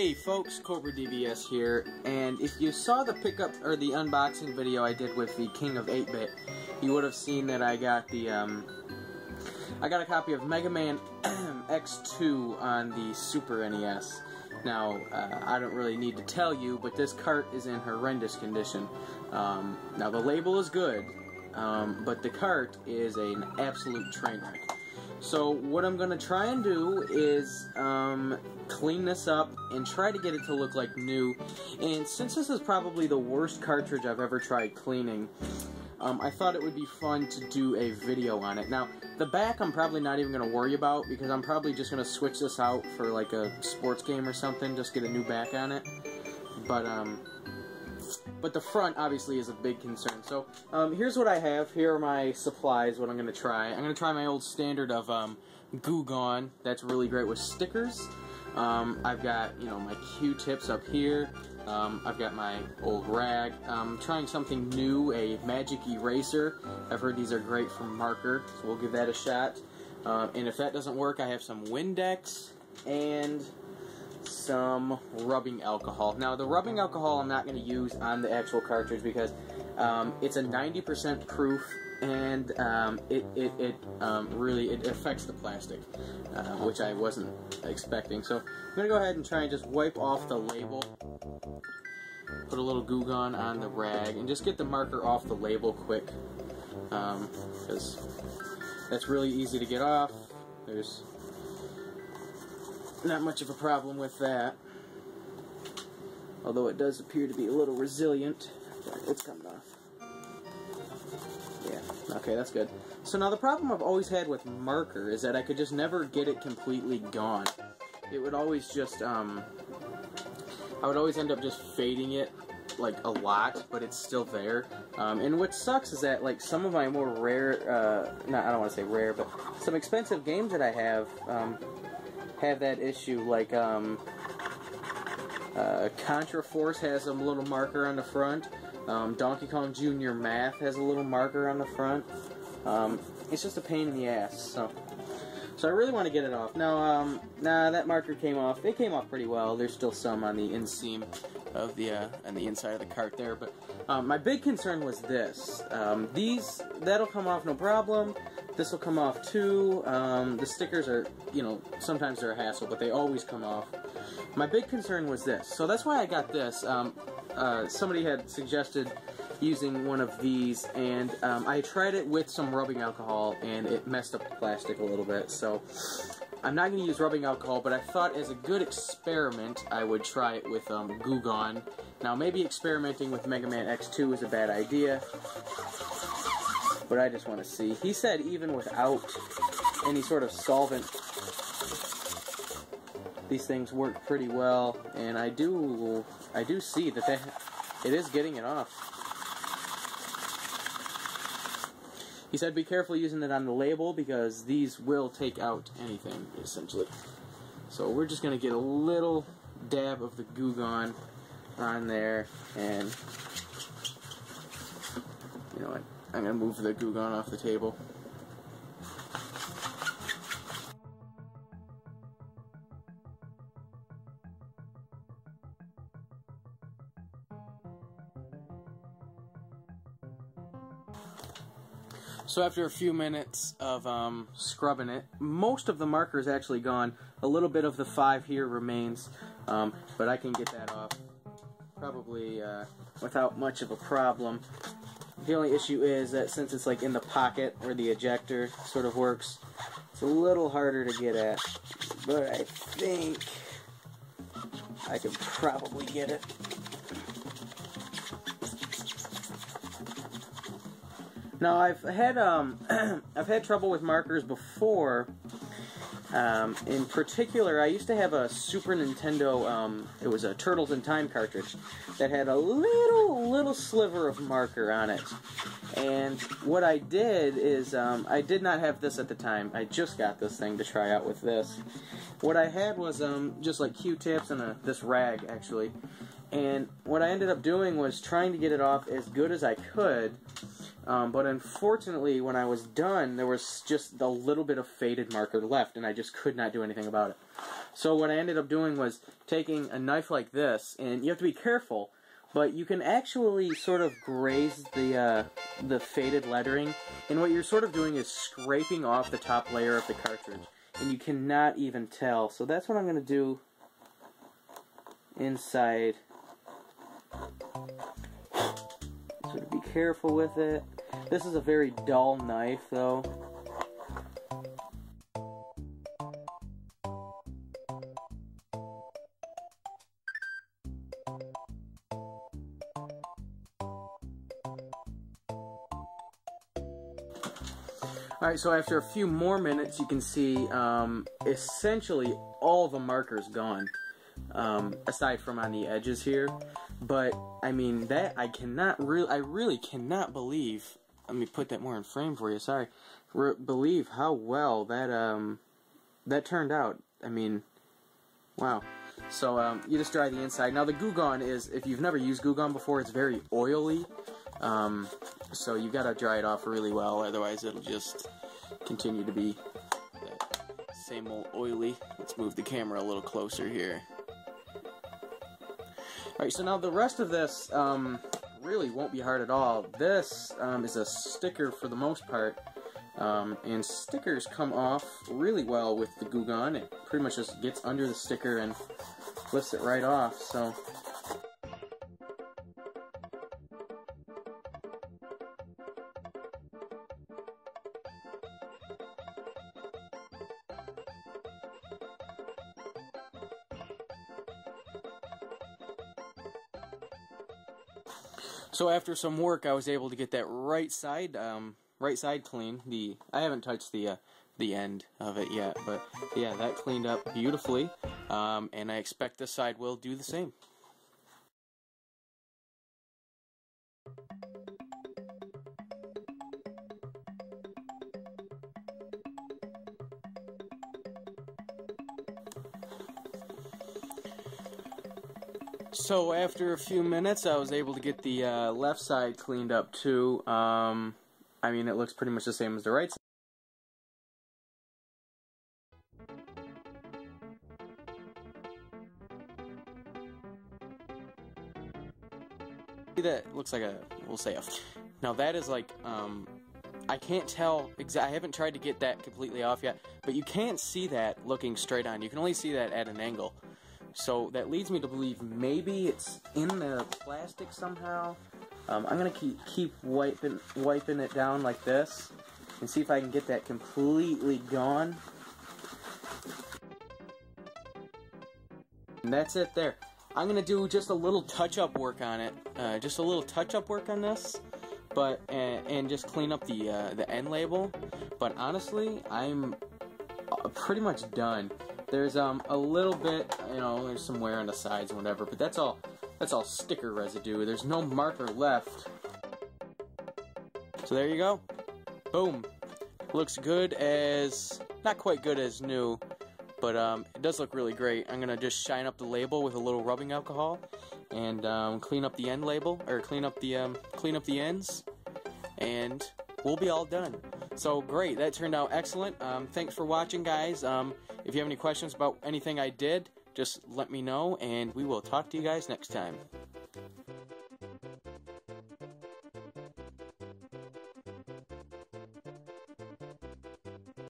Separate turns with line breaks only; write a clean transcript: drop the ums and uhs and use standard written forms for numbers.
Hey folks, cobradvs here, and if you saw the pickup or the unboxing video I did with the King of 8-bit, you would have seen that I got the I got a copy of Mega Man X2 on the Super NES. Now, I don't really need to tell you, but this cart is in horrendous condition. Now the label is good, but the cart is an absolute train wreck. So what I'm going to try and do is clean this up and try to get it to look like new. And since this is probably the worst cartridge I've ever tried cleaning, I thought it would be fun to do a video on it. Now, the back I'm probably not even going to worry about because I'm probably just going to switch this out for like a sports game or something, just get a new back on it. But the front obviously is a big concern. So here's what I have. Here are my supplies, what I'm going to try. I'm going to try my old standard of Goo Gone. That's really great with stickers. I've got, you know, my Q-tips up here. I've got my old rag. I'm trying something new, a magic eraser. I've heard these are great for marker, so we'll give that a shot. And if that doesn't work, I have some Windex and some rubbing alcohol. Now, the rubbing alcohol I'm not going to use on the actual cartridge because it's a 90% proof, and it really affects the plastic, which I wasn't expecting. So I'm going to go ahead and try and just wipe off the label, put a little Goo Gone on the rag, and just get the marker off the label quick, because that's really easy to get off. There's not much of a problem with that, although it does appear to be a little resilient. It's coming off. Yeah, okay, that's good. So now the problem I've always had with marker is that I could just never get it completely gone. It would always just, I would always end up just fading it like a lot, but it's still there. And what sucks is that like some of my more rare, I don't want to say rare, but some expensive games that I have that issue. Like Contra Force has a little marker on the front. Donkey Kong Jr. Math has a little marker on the front. It's just a pain in the ass. So I really want to get it off. Now, that marker came off. It came off pretty well. There's still some on the inseam of the on the inside of the cart there. But my big concern was this. That'll come off no problem. This will come off too. The stickers are, you know, sometimes they're a hassle, but they always come off. My big concern was this. So that's why I got this. Somebody had suggested using one of these, and I tried it with some rubbing alcohol, and it messed up the plastic a little bit. So I'm not going to use rubbing alcohol, but I thought as a good experiment, I would try it with Goo Gone. Now, maybe experimenting with Mega Man X2 is a bad idea, but I just want to see. He said even without any sort of solvent, these things work pretty well, and I do see that it is getting it off. He said be careful using it on the label because these will take out anything, essentially. So we're just going to get a little dab of the Goo Gone on there, and you know what? I'm going to move the Goo Gone off the table. So after a few minutes of scrubbing it, most of the marker is actually gone. A little bit of the 5 here remains, but I can get that off probably without much of a problem. The only issue is that since it's like in the pocket where the ejector sort of works, it's a little harder to get at, but I think I could probably get it. Now I've had trouble with markers before. In particular, I used to have a Super Nintendo. It was a Turtles in Time cartridge that had a little sliver of marker on it. And what I did is I did not have this at the time. I just got this thing to try out with this. What I had was just like Q-tips and this rag actually. And what I ended up doing was trying to get it off as good as I could. But unfortunately, when I was done, there was just a little bit of faded marker left, and I just could not do anything about it. So what I ended up doing was taking a knife like this, and you have to be careful, but you can actually sort of graze the faded lettering, and what you're sort of doing is scraping off the top layer of the cartridge, and you cannot even tell. So that's what I'm going to do inside. So be careful with it. This is a very dull knife, though. Alright, so after a few more minutes, you can see essentially all the markers gone, aside from on the edges here. But I mean, that I really cannot believe. Let me put that more in frame for you. Sorry, believe how well that that turned out. I mean, wow. So you just dry the inside. Now the Goo Gone is, if you've never used Goo Gone before, it's very oily. So you gotta dry it off really well, otherwise it'll just continue to be that same old oily. Let's move the camera a little closer here. Alright, so now the rest of this really won't be hard at all. This is a sticker for the most part, and stickers come off really well with the Goo Gone. It pretty much just gets under the sticker and lifts it right off. So after some work, I was able to get that right side clean. I haven't touched the end of it yet, but yeah, that cleaned up beautifully, and I expect this side will do the same. So after a few minutes, I was able to get the left side cleaned up too. I mean, it looks pretty much the same as the right side. See, that looks like we'll say now that is like, I can't tell I haven't tried to get that completely off yet, but you can't see that looking straight on. You can only see that at an angle. So that leads me to believe maybe it's in the plastic somehow. I'm gonna keep wiping it down like this and see if I can get that completely gone. And that's it there. I'm gonna do just a little touch-up work on it, just a little touch-up work on this, but and just clean up the end label. But honestly, I'm pretty much done. There's a little bit, you know, there's some wear on the sides and whatever, but that's all sticker residue. There's no marker left. So there you go. Boom. Looks good as, not quite good as new, but it does look really great. I'm gonna just shine up the label with a little rubbing alcohol and clean up the end label, or clean up the ends, and we'll be all done. So great, that turned out excellent. Thanks for watching, guys. If you have any questions about anything I did, just let me know, and we will talk to you guys next time.